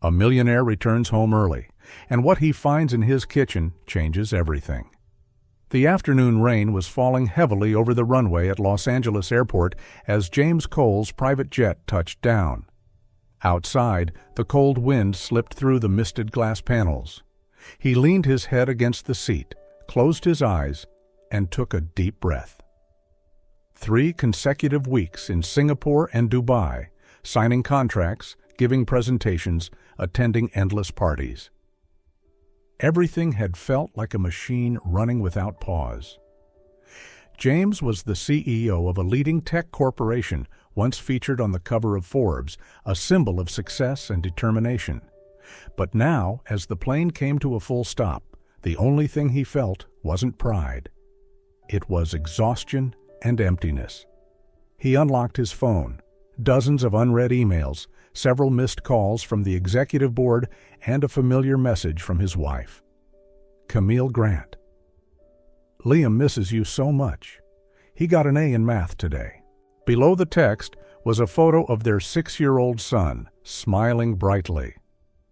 A millionaire returns home early, and what he finds in his kitchen changes everything. The afternoon rain was falling heavily over the runway at Los Angeles Airport as James Cole's private jet touched down. Outside, the cold wind slipped through the misted glass panels. He leaned his head against the seat, closed his eyes, and took a deep breath. 3 consecutive weeks in Singapore and Dubai, signing contracts, giving presentations, attending endless parties. Everything had felt like a machine running without pause. James was the CEO of a leading tech corporation once featured on the cover of Forbes, a symbol of success and determination. But now, as the plane came to a full stop, the only thing he felt wasn't pride. It was exhaustion and emptiness. He unlocked his phone. Dozens of unread emails, several missed calls from the executive board, and a familiar message from his wife. Camille Grant. Liam misses you so much. He got an A in math today. Below the text was a photo of their 6-year-old son, smiling brightly.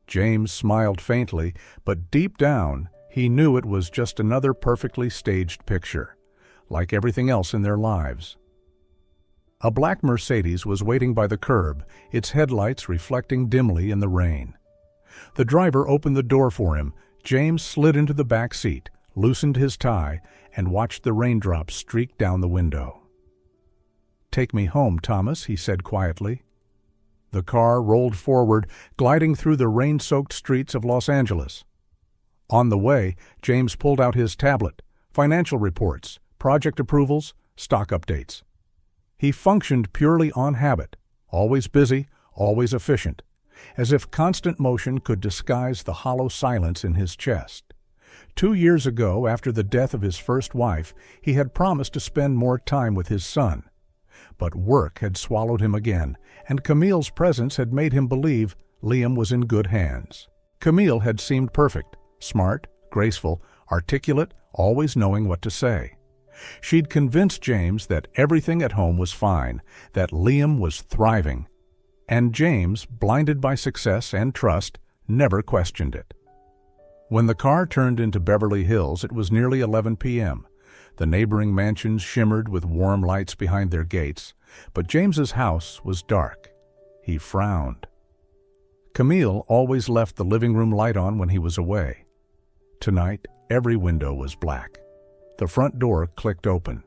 James smiled faintly, but deep down, he knew it was just another perfectly staged picture, like everything else in their lives. A black Mercedes was waiting by the curb, its headlights reflecting dimly in the rain. The driver opened the door for him. James slid into the back seat, loosened his tie, and watched the raindrops streak down the window. "Take me home, Thomas," he said quietly. The car rolled forward, gliding through the rain-soaked streets of Los Angeles. On the way, James pulled out his tablet, financial reports, project approvals, stock updates. He functioned purely on habit, always busy, always efficient, as if constant motion could disguise the hollow silence in his chest. 2 years ago, after the death of his first wife, he had promised to spend more time with his son. But work had swallowed him again, and Camille's presence had made him believe Liam was in good hands. Camille had seemed perfect, smart, graceful, articulate, always knowing what to say. She'd convinced James that everything at home was fine, that Liam was thriving. And James, blinded by success and trust, never questioned it. When the car turned into Beverly Hills, it was nearly 11 p.m. The neighboring mansions shimmered with warm lights behind their gates, but James's house was dark. He frowned. Camille always left the living room light on when he was away. Tonight, every window was black. The front door clicked open.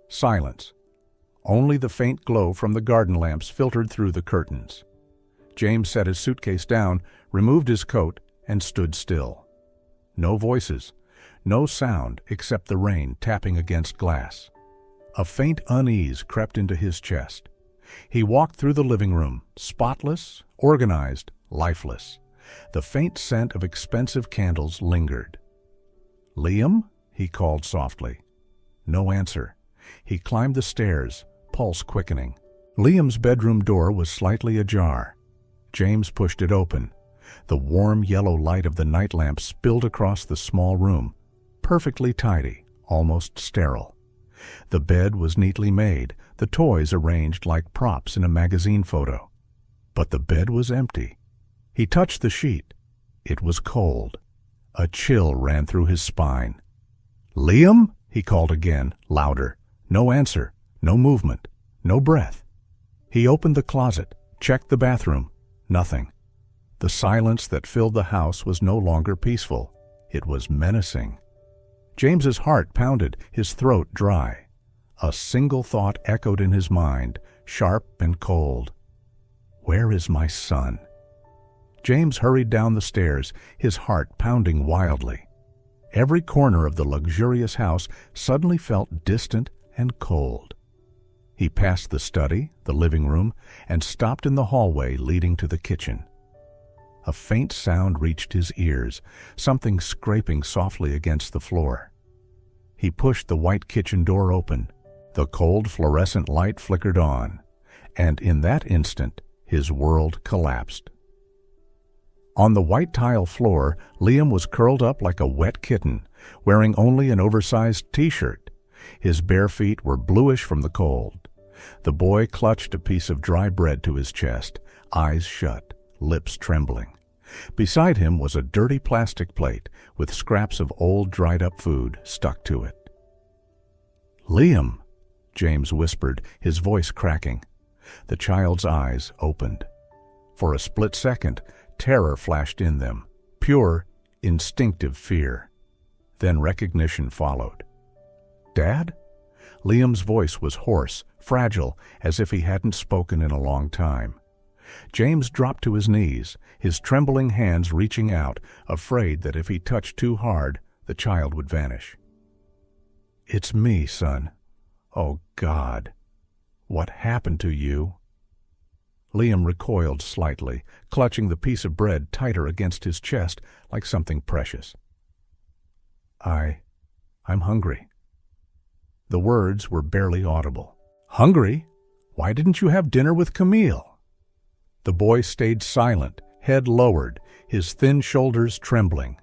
Silence. Only the faint glow from the garden lamps filtered through the curtains. James set his suitcase down, removed his coat, and stood still. No voices, no sound except the rain tapping against glass. A faint unease crept into his chest. He walked through the living room, spotless, organized, lifeless. The faint scent of expensive candles lingered. "Liam?" he called softly. No answer. He climbed the stairs, pulse quickening. Liam's bedroom door was slightly ajar. James pushed it open. The warm yellow light of the night lamp spilled across the small room, perfectly tidy, almost sterile. The bed was neatly made, the toys arranged like props in a magazine photo. But the bed was empty. He touched the sheet. It was cold. A chill ran through his spine. "Liam?" he called again, louder. No answer, no movement, no breath. He opened the closet, checked the bathroom. Nothing. The silence that filled the house was no longer peaceful. It was menacing. James's heart pounded, his throat dry. A single thought echoed in his mind, sharp and cold. "Where is my son?" James hurried down the stairs, his heart pounding wildly. Every corner of the luxurious house suddenly felt distant and cold. He passed the study, the living room, and stopped in the hallway leading to the kitchen. A faint sound reached his ears, something scraping softly against the floor. He pushed the white kitchen door open. The cold fluorescent light flickered on, and in that instant, his world collapsed. On the white tile floor, Liam was curled up like a wet kitten, wearing only an oversized t-shirt. His bare feet were bluish from the cold. The boy clutched a piece of dry bread to his chest, eyes shut, lips trembling. Beside him was a dirty plastic plate with scraps of old dried-up food stuck to it. "Liam," James whispered, his voice cracking. The child's eyes opened. For a split second, terror flashed in them, pure, instinctive fear. Then recognition followed. "Dad?" Liam's voice was hoarse, fragile, as if he hadn't spoken in a long time. James dropped to his knees, his trembling hands reaching out, afraid that if he touched too hard, the child would vanish. "It's me, son. Oh, God. What happened to you?" Liam recoiled slightly, clutching the piece of bread tighter against his chest like something precious. I'm hungry." The words were barely audible. "Hungry? Why didn't you have dinner with Camille?" The boy stayed silent, head lowered, his thin shoulders trembling.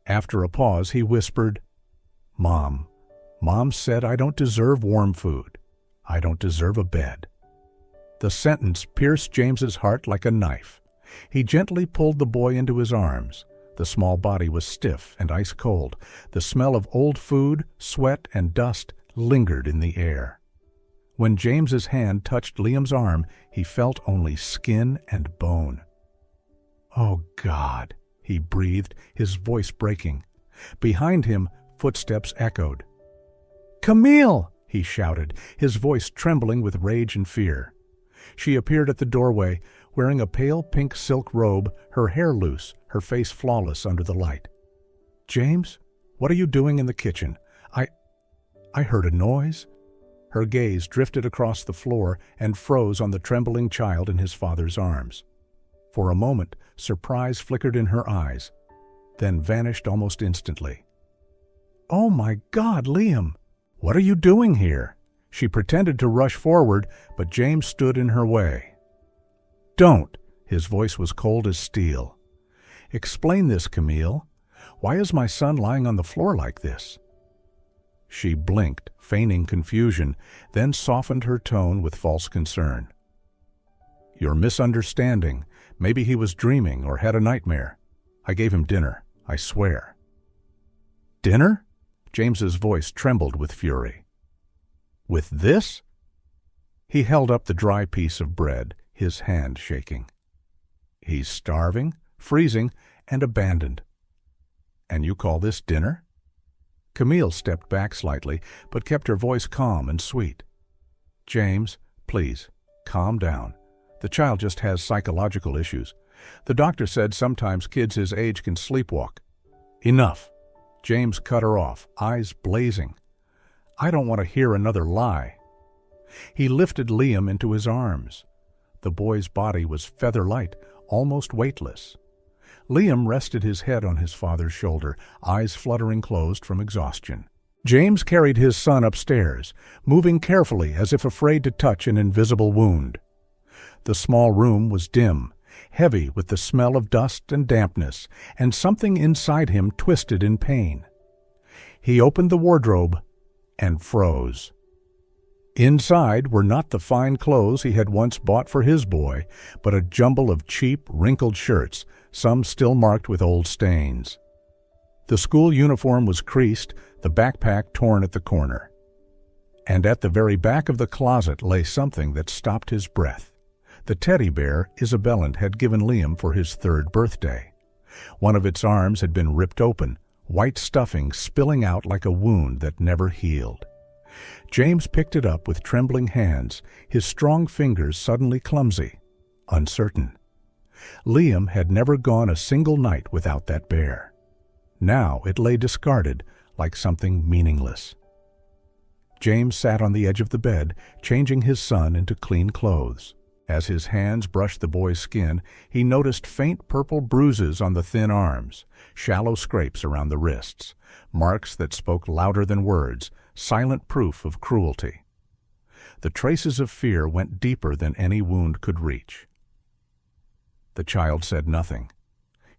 After a pause, he whispered, Mom said I don't deserve warm food. I don't deserve a bed." The sentence pierced James's heart like a knife. He gently pulled the boy into his arms. The small body was stiff and ice cold. The smell of old food, sweat, and dust lingered in the air. When James's hand touched Liam's arm, he felt only skin and bone. "Oh, God," he breathed, his voice breaking. Behind him, footsteps echoed. "Camille!" he shouted, his voice trembling with rage and fear. She appeared at the doorway, wearing a pale pink silk robe, her hair loose, her face flawless under the light. "James, what are you doing in the kitchen? I heard a noise." Her gaze drifted across the floor and froze on the trembling child in his father's arms. For a moment, surprise flickered in her eyes, then vanished almost instantly. "Oh my God, Liam! What are you doing here?" She pretended to rush forward, but James stood in her way. "Don't!" His voice was cold as steel. "Explain this, Camille. Why is my son lying on the floor like this?" She blinked, feigning confusion, then softened her tone with false concern. "You're misunderstanding. Maybe he was dreaming or had a nightmare. I gave him dinner, I swear." "Dinner?" James's voice trembled with fury. "With this?" He held up the dry piece of bread, his hand shaking. "He's starving, freezing, and abandoned. And you call this dinner?" Camille stepped back slightly, but kept her voice calm and sweet. "James, please, calm down. The child just has psychological issues. The doctor said sometimes kids his age can sleepwalk." "Enough!" James cut her off, eyes blazing. "I don't want to hear another lie." He lifted Liam into his arms. The boy's body was feather-light, almost weightless. Liam rested his head on his father's shoulder, eyes fluttering closed from exhaustion. James carried his son upstairs, moving carefully as if afraid to touch an invisible wound. The small room was dim, heavy with the smell of dust and dampness, and something inside him twisted in pain. He opened the wardrobe and froze. Inside were not the fine clothes he had once bought for his boy, but a jumble of cheap, wrinkled shirts, some still marked with old stains. The school uniform was creased, the backpack torn at the corner. And at the very back of the closet lay something that stopped his breath. The teddy bear Isabellant had given Liam for his 3rd birthday. One of its arms had been ripped open, white stuffing spilling out like a wound that never healed. James picked it up with trembling hands, his strong fingers suddenly clumsy, uncertain. Liam had never gone a single night without that bear. Now it lay discarded like something meaningless. James sat on the edge of the bed, changing his son into clean clothes. As his hands brushed the boy's skin, he noticed faint purple bruises on the thin arms, shallow scrapes around the wrists, marks that spoke louder than words, silent proof of cruelty. The traces of fear went deeper than any wound could reach. The child said nothing.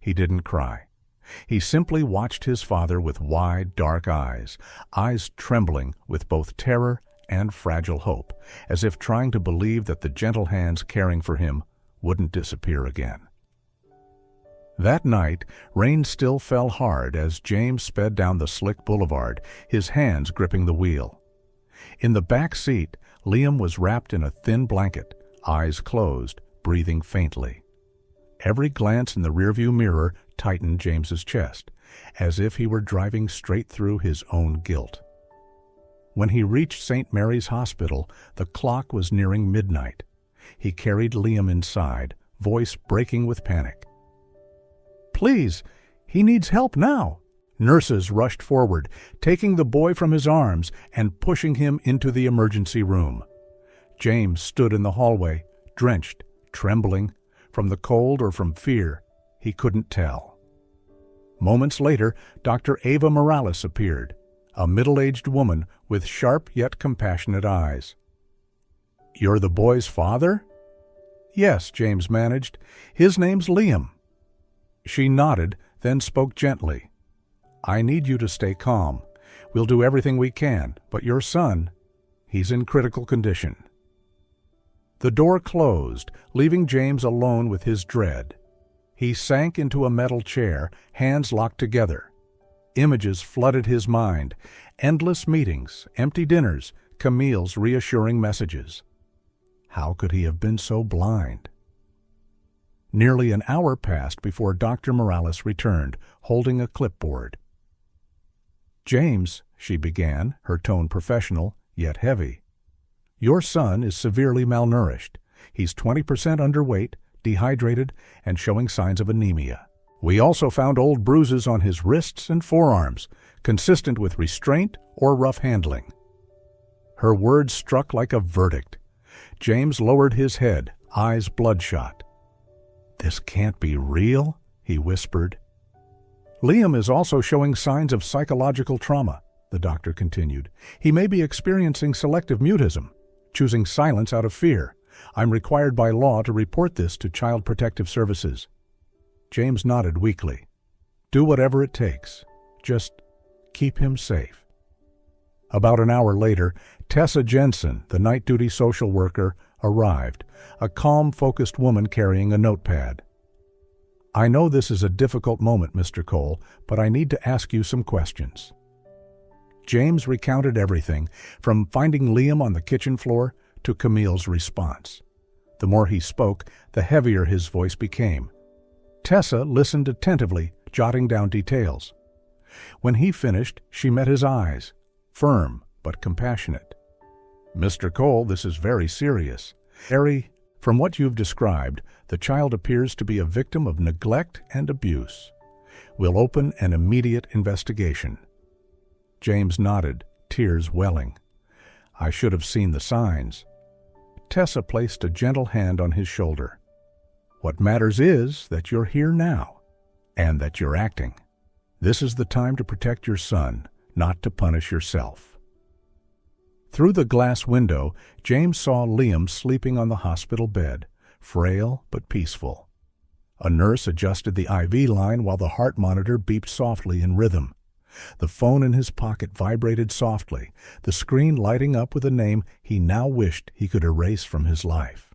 He didn't cry. He simply watched his father with wide, dark eyes trembling with both terror and fragile hope, as if trying to believe that the gentle hands caring for him wouldn't disappear again. That night, rain still fell hard as James sped down the slick boulevard, his hands gripping the wheel. In the back seat, Liam was wrapped in a thin blanket, eyes closed, breathing faintly. Every glance in the rearview mirror tightened James's chest, as if he were driving straight through his own guilt. When he reached St. Mary's Hospital, the clock was nearing midnight. He carried Liam inside, voice breaking with panic. "Please, he needs help now." Nurses rushed forward, taking the boy from his arms and pushing him into the emergency room. James stood in the hallway, drenched, trembling, from the cold or from fear. He couldn't tell. Moments later, Dr. Ava Morales appeared, a middle-aged woman with sharp yet compassionate eyes. "You're the boy's father?" "Yes," James managed. "His name's Liam." She nodded, then spoke gently. "I need you to stay calm. We'll do everything we can, but your son, he's in critical condition." The door closed, leaving James alone with his dread. He sank into a metal chair, hands locked together. Images flooded his mind, endless meetings, empty dinners, Camille's reassuring messages. How could he have been so blind? Nearly an hour passed before Dr. Morales returned, holding a clipboard. "James," she began, her tone professional, yet heavy. "Your son is severely malnourished. He's 20% underweight, dehydrated, and showing signs of anemia. We also found old bruises on his wrists and forearms, consistent with restraint or rough handling." Her words struck like a verdict. James lowered his head, eyes bloodshot. "This can't be real," he whispered. "Liam is also showing signs of psychological trauma," the doctor continued. "He may be experiencing selective mutism, choosing silence out of fear. I'm required by law to report this to Child Protective Services." James nodded weakly. "Do whatever it takes. Just keep him safe." About an hour later, Tessa Jensen, the night duty social worker, arrived, a calm, focused woman carrying a notepad. "I know this is a difficult moment, Mr. Cole, but I need to ask you some questions." James recounted everything, from finding Liam on the kitchen floor to Camille's response. The more he spoke, the heavier his voice became. Tessa listened attentively, jotting down details. When he finished, she met his eyes, firm but compassionate. "Mr. Cole, this is very serious. Harry, from what you've described, the child appears to be a victim of neglect and abuse. We'll open an immediate investigation." James nodded, tears welling. "I should have seen the signs." Tessa placed a gentle hand on his shoulder. "What matters is that you're here now, and that you're acting. This is the time to protect your son, not to punish yourself." Through the glass window, James saw Liam sleeping on the hospital bed, frail but peaceful. A nurse adjusted the IV line while the heart monitor beeped softly in rhythm. The phone in his pocket vibrated softly, the screen lighting up with a name he now wished he could erase from his life.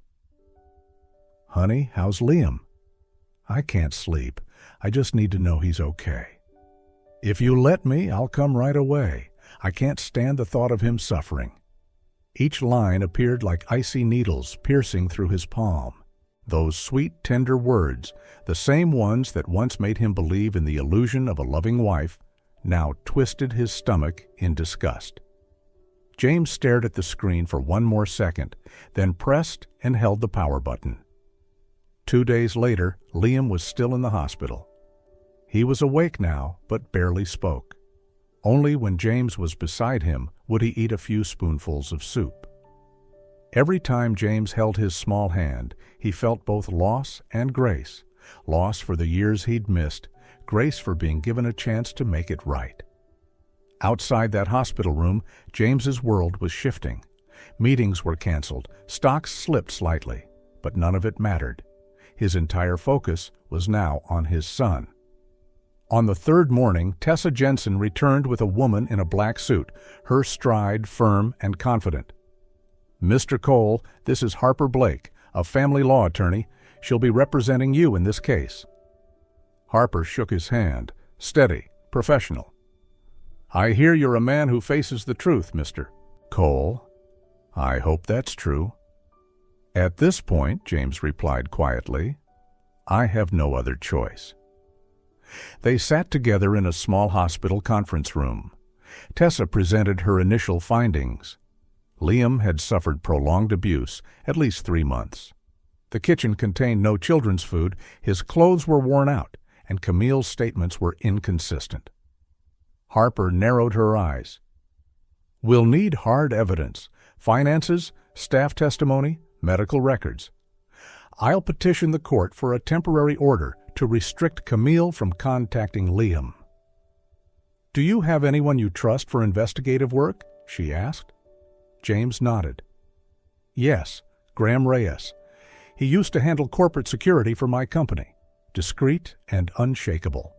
"Honey, how's Liam?" "I can't sleep. I just need to know he's okay." "If you let me, I'll come right away. I can't stand the thought of him suffering." Each line appeared like icy needles piercing through his palm. Those sweet, tender words, the same ones that once made him believe in the illusion of a loving wife, now twisted his stomach in disgust. James stared at the screen for one more second, then pressed and held the power button. 2 days later, Liam was still in the hospital. He was awake now, but barely spoke. Only when James was beside him would he eat a few spoonfuls of soup. Every time James held his small hand, he felt both loss and grace. Loss for the years he'd missed, grace for being given a chance to make it right. Outside that hospital room, James's world was shifting. Meetings were canceled, stocks slipped slightly, but none of it mattered. His entire focus was now on his son. On the third morning, Tessa Jensen returned with a woman in a black suit, her stride firm and confident. "Mr. Cole, this is Harper Blake, a family law attorney. She'll be representing you in this case." Harper shook his hand. Steady, professional. I hear you're a man who faces the truth, Mr. Cole. I hope that's true. At this point, James replied quietly, I have no other choice. They sat together in a small hospital conference room. Tessa presented her initial findings. Liam had suffered prolonged abuse, at least 3 months. The kitchen contained no children's food, his clothes were worn out, and Camille's statements were inconsistent. Harper narrowed her eyes. We'll need hard evidence, finances, staff testimony, medical records. I'll petition the court for a temporary order to restrict Camille from contacting Liam. Do you have anyone you trust for investigative work? She asked. James nodded. Yes, Graham Reyes. He used to handle corporate security for my company. Discreet and unshakable.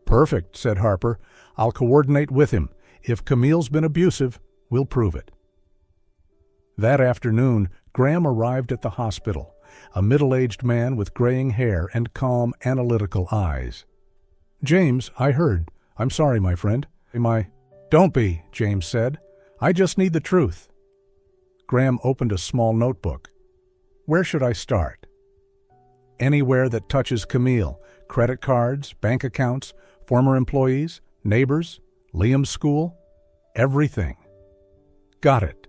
Perfect, said Harper. I'll coordinate with him. If Camille's been abusive, we'll prove it. That afternoon, Graham arrived at the hospital, a middle-aged man with graying hair and calm, analytical eyes. James, I heard. I'm sorry, my friend. Don't be, James said. I just need the truth. Graham opened a small notebook. Where should I start? Anywhere that touches Camille. Credit cards, bank accounts, former employees, neighbors, Liam's school. Everything. Got it.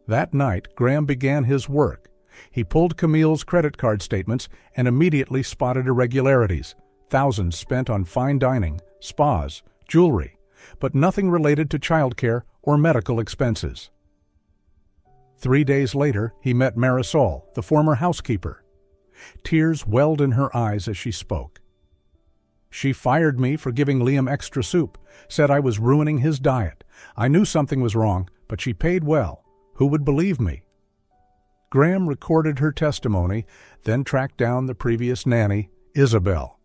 That night, Graham began his work. He pulled Camille's credit card statements and immediately spotted irregularities, thousands spent on fine dining, spas, jewelry, but nothing related to childcare or medical expenses. 3 days later, he met Marisol, the former housekeeper. Tears welled in her eyes as she spoke. She fired me for giving Liam extra soup, said I was ruining his diet. I knew something was wrong, but she paid well. Who would believe me? Graham recorded her testimony, then tracked down the previous nanny, Isabel.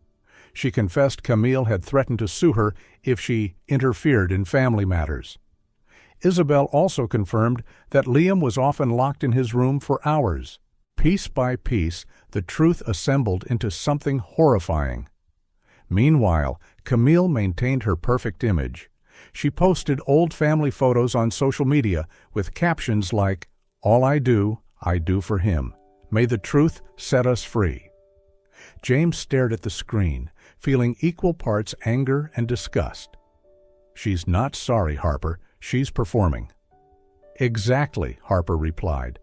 She confessed Camille had threatened to sue her if she interfered in family matters. Isabel also confirmed that Liam was often locked in his room for hours. Piece by piece, the truth assembled into something horrifying. Meanwhile, Camille maintained her perfect image. She posted old family photos on social media with captions like, "All I do for him. May the truth set us free." James stared at the screen, feeling equal parts anger and disgust. She's not sorry, Harper. She's performing. Exactly, Harper replied.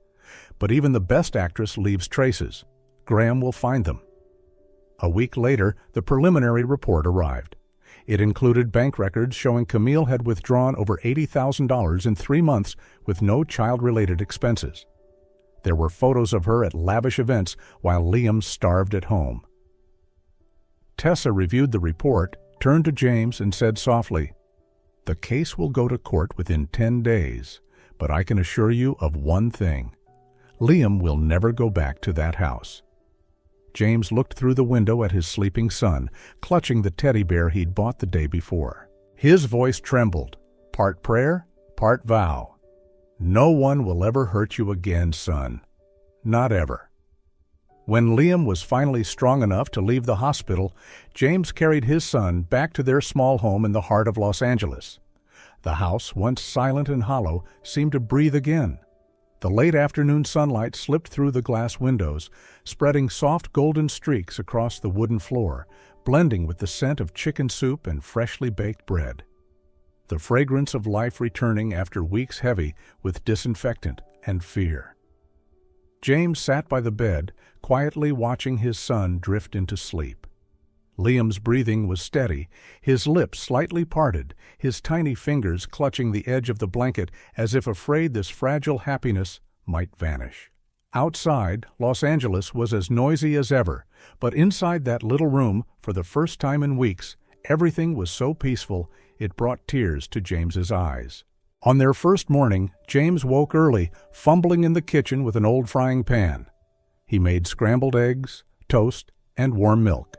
But even the best actress leaves traces. Graham will find them. A week later, the preliminary report arrived. It included bank records showing Camille had withdrawn over $80,000 in 3 months with no child-related expenses. There were photos of her at lavish events while Liam starved at home. Tessa reviewed the report, turned to James, and said softly, "The case will go to court within 10 days, but I can assure you of one thing. Liam will never go back to that house." James looked through the window at his sleeping son, clutching the teddy bear he'd bought the day before. His voice trembled, part prayer, part vow. "No one will ever hurt you again, son. Not ever." When Liam was finally strong enough to leave the hospital, James carried his son back to their small home in the heart of Los Angeles. The house, once silent and hollow, seemed to breathe again. The late afternoon sunlight slipped through the glass windows, spreading soft golden streaks across the wooden floor, blending with the scent of chicken soup and freshly baked bread. The fragrance of life returning after weeks heavy with disinfectant and fear. James sat by the bed, quietly watching his son drift into sleep. Liam's breathing was steady, his lips slightly parted, his tiny fingers clutching the edge of the blanket as if afraid this fragile happiness might vanish. Outside, Los Angeles was as noisy as ever, but inside that little room, for the first time in weeks, everything was so peaceful it brought tears to James's eyes. On their first morning, James woke early, fumbling in the kitchen with an old frying pan. He made scrambled eggs, toast, and warm milk.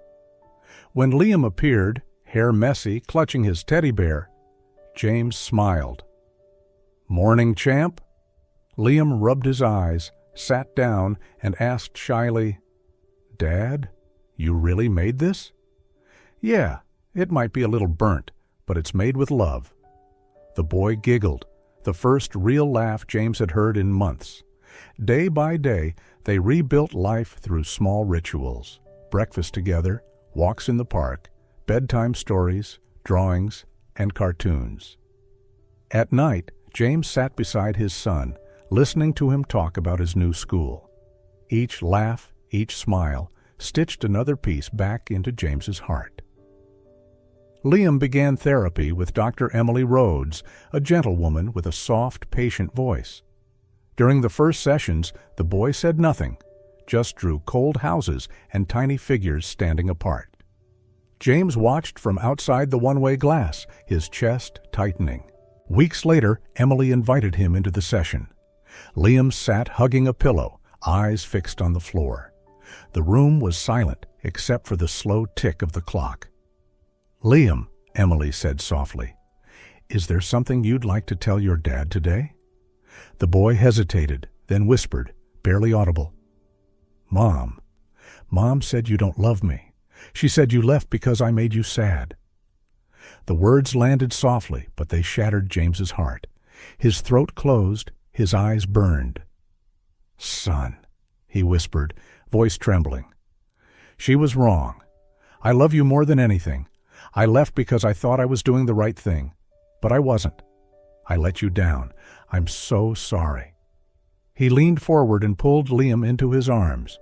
When Liam appeared, hair messy, clutching his teddy bear, James smiled. "Morning, champ?" Liam rubbed his eyes, sat down, and asked shyly, "Dad, You really made this?" "Yeah, it might be a little burnt, but it's made with love." The boy giggled, the first real laugh James had heard in months. Day by day, they rebuilt life through small rituals: breakfast together, walks in the park, bedtime stories, drawings, and cartoons. At night, James sat beside his son, listening to him talk about his new school. Each laugh, each smile, stitched another piece back into James's heart. Liam began therapy with Dr. Emily Rhodes, a gentlewoman with a soft, patient voice. During the first sessions, the boy said nothing, just drew cold houses and tiny figures standing apart. James watched from outside the one-way glass, his chest tightening. Weeks later, Emily invited him into the session. Liam sat hugging a pillow, eyes fixed on the floor. The room was silent except for the slow tick of the clock. "Liam," Emily said softly, "is there something you'd like to tell your dad today?" The boy hesitated, then whispered, barely audible, "Mom. Mom said you don't love me. She said you left because I made you sad." The words landed softly, but they shattered James's heart. His throat closed, his eyes burned. "Son," he whispered, voice trembling. "She was wrong. I love you more than anything. I left because I thought I was doing the right thing, but I wasn't. I let you down. I'm so sorry." He leaned forward and pulled Liam into his arms.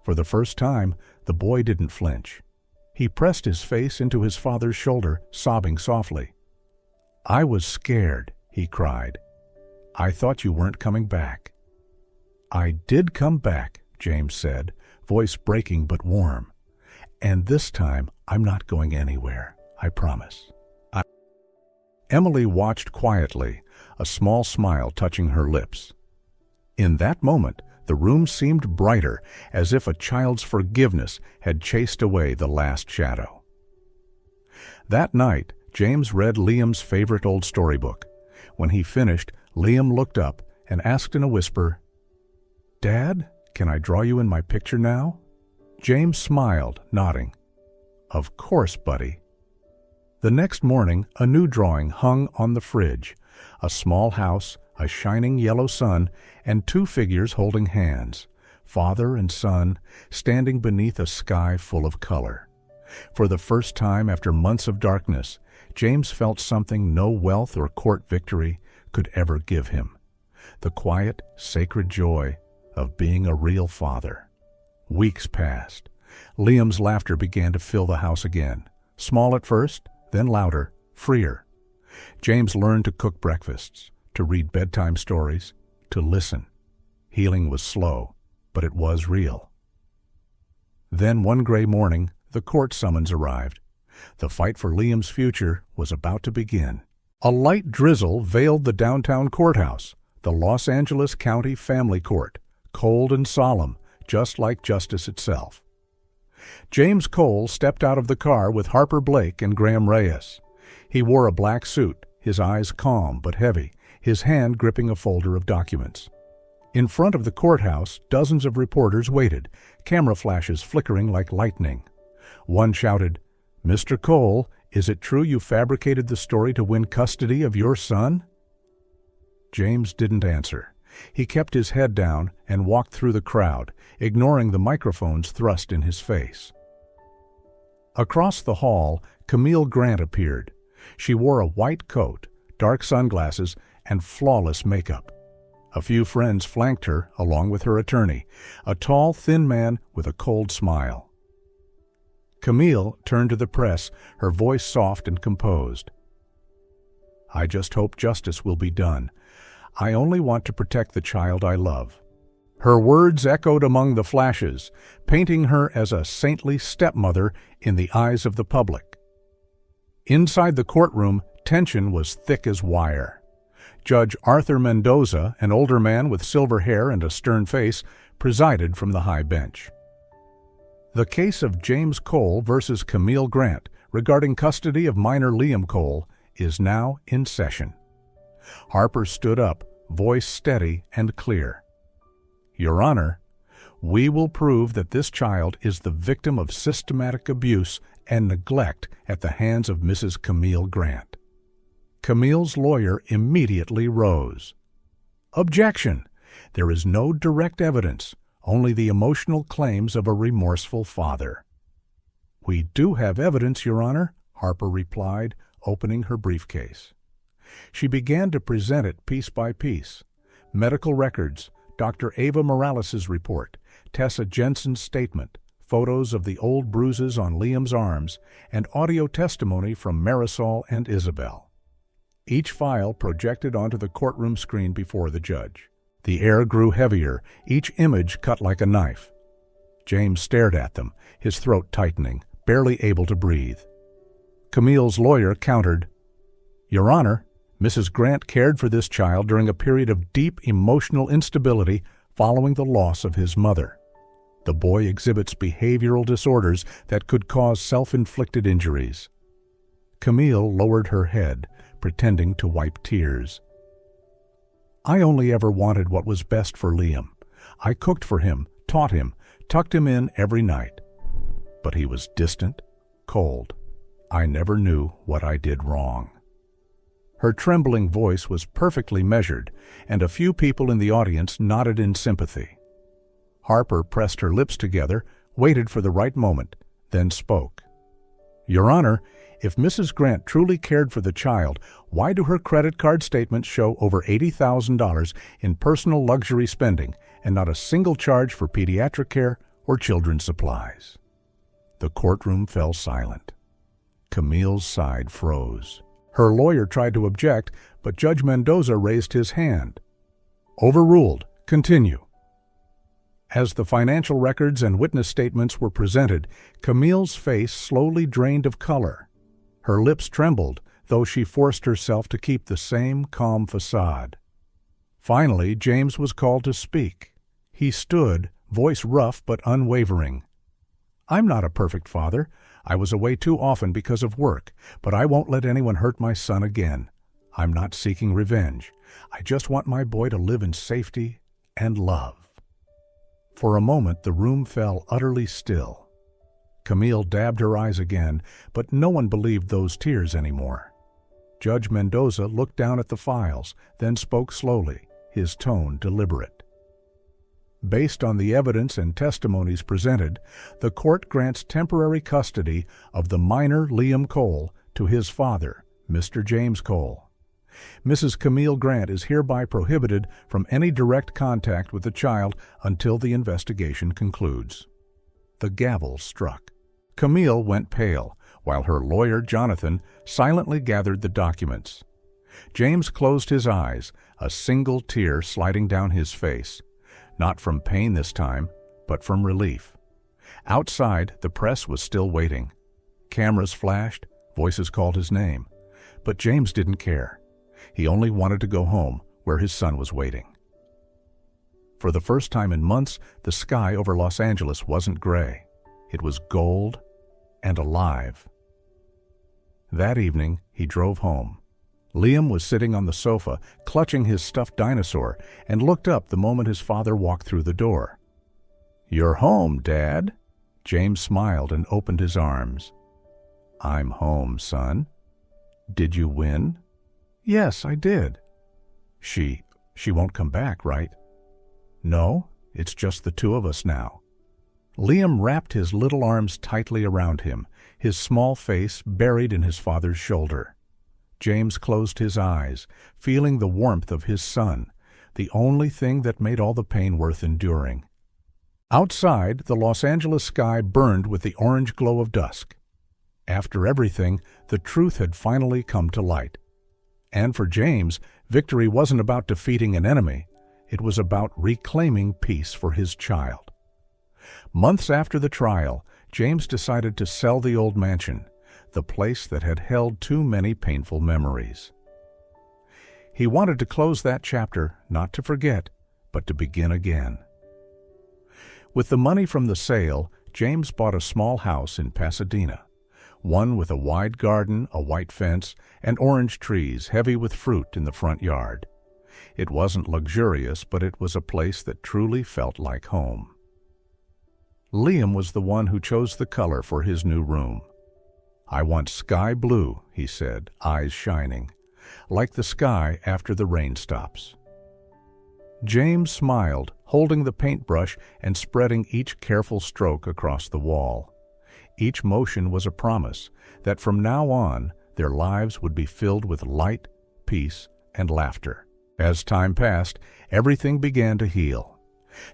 For the first time, the boy didn't flinch. He pressed his face into his father's shoulder, sobbing softly. "I was scared," he cried. "I thought you weren't coming back." "I did come back," James said, voice breaking but warm. "And this time, I'm not going anywhere, I promise." Emily watched quietly, a small smile touching her lips. In that moment, the room seemed brighter, as if a child's forgiveness had chased away the last shadow. That night, James read Liam's favorite old storybook. When he finished, Liam looked up and asked in a whisper, "Dad, can I draw you in my picture now?" James smiled, nodding. "Of course, buddy." The next morning, a new drawing hung on the fridge: a small house, a shining yellow sun, and two figures holding hands, father and son, standing beneath a sky full of color. For the first time after months of darkness, James felt something no wealth or court victory could ever give him: the quiet, sacred joy of being a real father. Weeks passed. Liam's laughter began to fill the house again, small at first, then louder, freer. James learned to cook breakfasts, to read bedtime stories, to listen. Healing was slow, but it was real. Then one gray morning, the court summons arrived. The fight for Liam's future was about to begin. A light drizzle veiled the downtown courthouse, the Los Angeles County Family Court, cold and solemn, just like justice itself. James Cole stepped out of the car with Harper Blake and Graham Reyes. He wore a black suit, his eyes calm but heavy, his hand gripping a folder of documents. In front of the courthouse, dozens of reporters waited, camera flashes flickering like lightning. One shouted, "Mr. Cole, is it true you fabricated the story to win custody of your son?" James didn't answer. He kept his head down and walked through the crowd, ignoring the microphones thrust in his face. Across the hall, Camille Grant appeared. She wore a white coat, dark sunglasses, and flawless makeup. A few friends flanked her, along with her attorney, a tall, thin man with a cold smile. Camille turned to the press, her voice soft and composed. "I just hope justice will be done. I only want to protect the child I love." Her words echoed among the flashes, painting her as a saintly stepmother in the eyes of the public. Inside the courtroom, tension was thick as wire. Judge Arthur Mendoza, an older man with silver hair and a stern face, presided from the high bench. The case of James Cole versus Camille Grant regarding custody of minor Liam Cole is now in session. Harper stood up, voice steady and clear. "Your Honor, We will prove that this child is the victim of systematic abuse and neglect at the hands of Mrs. Camille Grant. Camille's lawyer immediately rose. Objection! There is no direct evidence, only the emotional claims of a remorseful father. We do have evidence, Your Honor, Harper replied, opening her briefcase. She began to present it piece by piece. Medical records, Dr. Ava Morales' report, Tessa Jensen's statement, photos of the old bruises on Liam's arms, and audio testimony from Marisol and Isabel. Each file projected onto the courtroom screen before the judge. The air grew heavier, each image cut like a knife. James stared at them, his throat tightening, barely able to breathe. Camille's lawyer countered, Your Honor, Mrs. Grant cared for this child during a period of deep emotional instability following the loss of his mother. The boy exhibits behavioral disorders that could cause self-inflicted injuries. Camille lowered her head, pretending to wipe tears. I only ever wanted what was best for Liam. I cooked for him, taught him, tucked him in every night. But he was distant, cold. I never knew what I did wrong. Her trembling voice was perfectly measured, and a few people in the audience nodded in sympathy. Harper pressed her lips together, waited for the right moment, then spoke. Your Honor, if Mrs. Grant truly cared for the child, why do her credit card statements show over $80,000 in personal luxury spending and not a single charge for pediatric care or children's supplies? The courtroom fell silent. Camille's side froze. Her lawyer tried to object, but Judge Mendoza raised his hand. Overruled. Continue. As the financial records and witness statements were presented, Camille's face slowly drained of color. Her lips trembled, though she forced herself to keep the same calm facade. Finally, James was called to speak. He stood, voice rough but unwavering. I'm not a perfect father. I was away too often because of work, but I won't let anyone hurt my son again. I'm not seeking revenge. I just want my boy to live in safety and love. For a moment, the room fell utterly still. Camille dabbed her eyes again, but no one believed those tears anymore. Judge Mendoza looked down at the files, then spoke slowly, his tone deliberate. Based on the evidence and testimonies presented, the court grants temporary custody of the minor Liam Cole to his father, Mr. James Cole. Mrs. Camille Grant is hereby prohibited from any direct contact with the child until the investigation concludes. The gavel struck. Camille went pale, while her lawyer, Jonathan, silently gathered the documents. James closed his eyes, a single tear sliding down his face, not from pain this time, but from relief. Outside, the press was still waiting. Cameras flashed, voices called his name. But James didn't care. He only wanted to go home, where his son was waiting. For the first time in months, the sky over Los Angeles wasn't gray. It was gold and alive. That evening, he drove home. Liam was sitting on the sofa, clutching his stuffed dinosaur, and looked up the moment his father walked through the door. "You're home, Dad." James smiled and opened his arms. "I'm home, son. Did you win?" "Yes, I did." She won't come back, right?" "No, it's just the two of us now." Liam wrapped his little arms tightly around him, his small face buried in his father's shoulder. James closed his eyes, feeling the warmth of his son, the only thing that made all the pain worth enduring. Outside, the Los Angeles sky burned with the orange glow of dusk. After everything, the truth had finally come to light. And for James, victory wasn't about defeating an enemy. It was about reclaiming peace for his child. Months after the trial, James decided to sell the old mansion, the place that had held too many painful memories. He wanted to close that chapter, not to forget, but to begin again. With the money from the sale, James bought a small house in Pasadena, one with a wide garden, a white fence, and orange trees heavy with fruit in the front yard. It wasn't luxurious, but it was a place that truly felt like home. Liam was the one who chose the color for his new room. "I want sky blue," he said, eyes shining, "like the sky after the rain stops." James smiled, holding the paintbrush and spreading each careful stroke across the wall. Each motion was a promise that from now on their lives would be filled with light, peace, and laughter. As time passed, everything began to heal.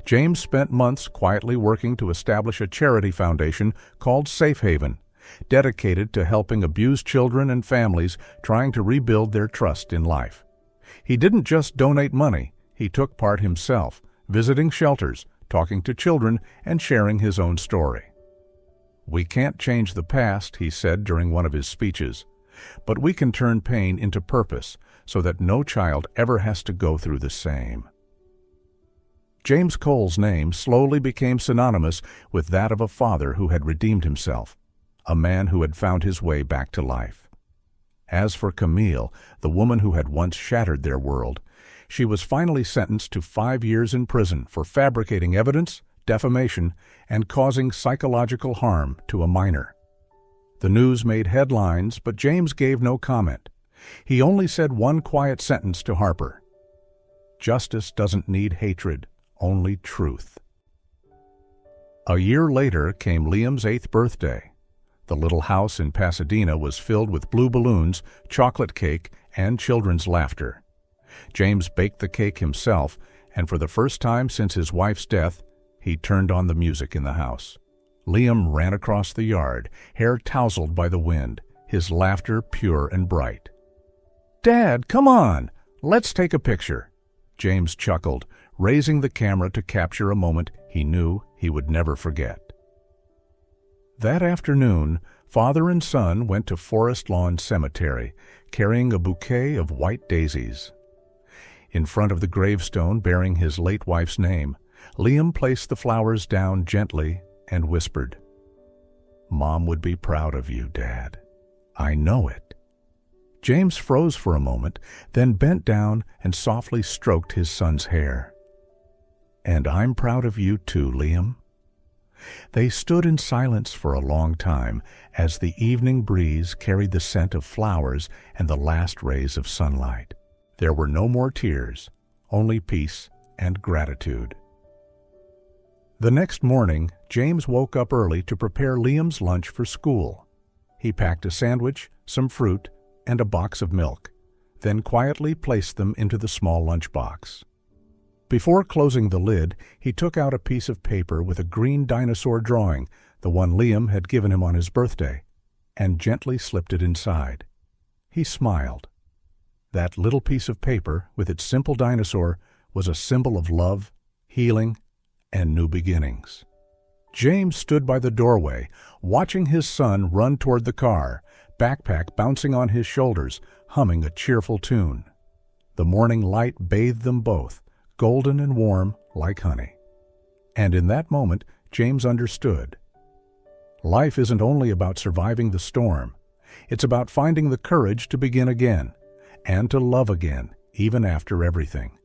James spent months quietly working to establish a charity foundation called Safe Haven, dedicated to helping abused children and families trying to rebuild their trust in life. He didn't just donate money, he took part himself, visiting shelters, talking to children, and sharing his own story. "We can't change the past," he said during one of his speeches, "but we can turn pain into purpose so that no child ever has to go through the same." James Cole's name slowly became synonymous with that of a father who had redeemed himself, a man who had found his way back to life. As for Camille, the woman who had once shattered their world, she was finally sentenced to 5 years in prison for fabricating evidence, defamation, and causing psychological harm to a minor. The news made headlines, but James gave no comment. He only said one quiet sentence to Harper: "Justice doesn't need hatred, only truth." A year later came Liam's 8th birthday. The little house in Pasadena was filled with blue balloons, chocolate cake, and children's laughter. James baked the cake himself, and for the first time since his wife's death, he turned on the music in the house. Liam ran across the yard, hair tousled by the wind, his laughter pure and bright. "Dad, come on! Let's take a picture!" James chuckled, raising the camera to capture a moment he knew he would never forget. That afternoon, father and son went to Forest Lawn Cemetery, carrying a bouquet of white daisies. In front of the gravestone bearing his late wife's name, Liam placed the flowers down gently and whispered, "Mom would be proud of you, Dad. I know it." James froze for a moment, then bent down and softly stroked his son's hair. "And I'm proud of you too, Liam." They stood in silence for a long time as the evening breeze carried the scent of flowers and the last rays of sunlight. There were no more tears, only peace and gratitude. The next morning, James woke up early to prepare Liam's lunch for school. He packed a sandwich, some fruit, and a box of milk, then quietly placed them into the small lunchbox. Before closing the lid, he took out a piece of paper with a green dinosaur drawing, the one Liam had given him on his birthday, and gently slipped it inside. He smiled. That little piece of paper, with its simple dinosaur, was a symbol of love, healing, and new beginnings. James stood by the doorway, watching his son run toward the car, backpack bouncing on his shoulders, humming a cheerful tune. The morning light bathed them both, golden and warm like honey. And in that moment, James understood. Life isn't only about surviving the storm. It's about finding the courage to begin again, and to love again, even after everything.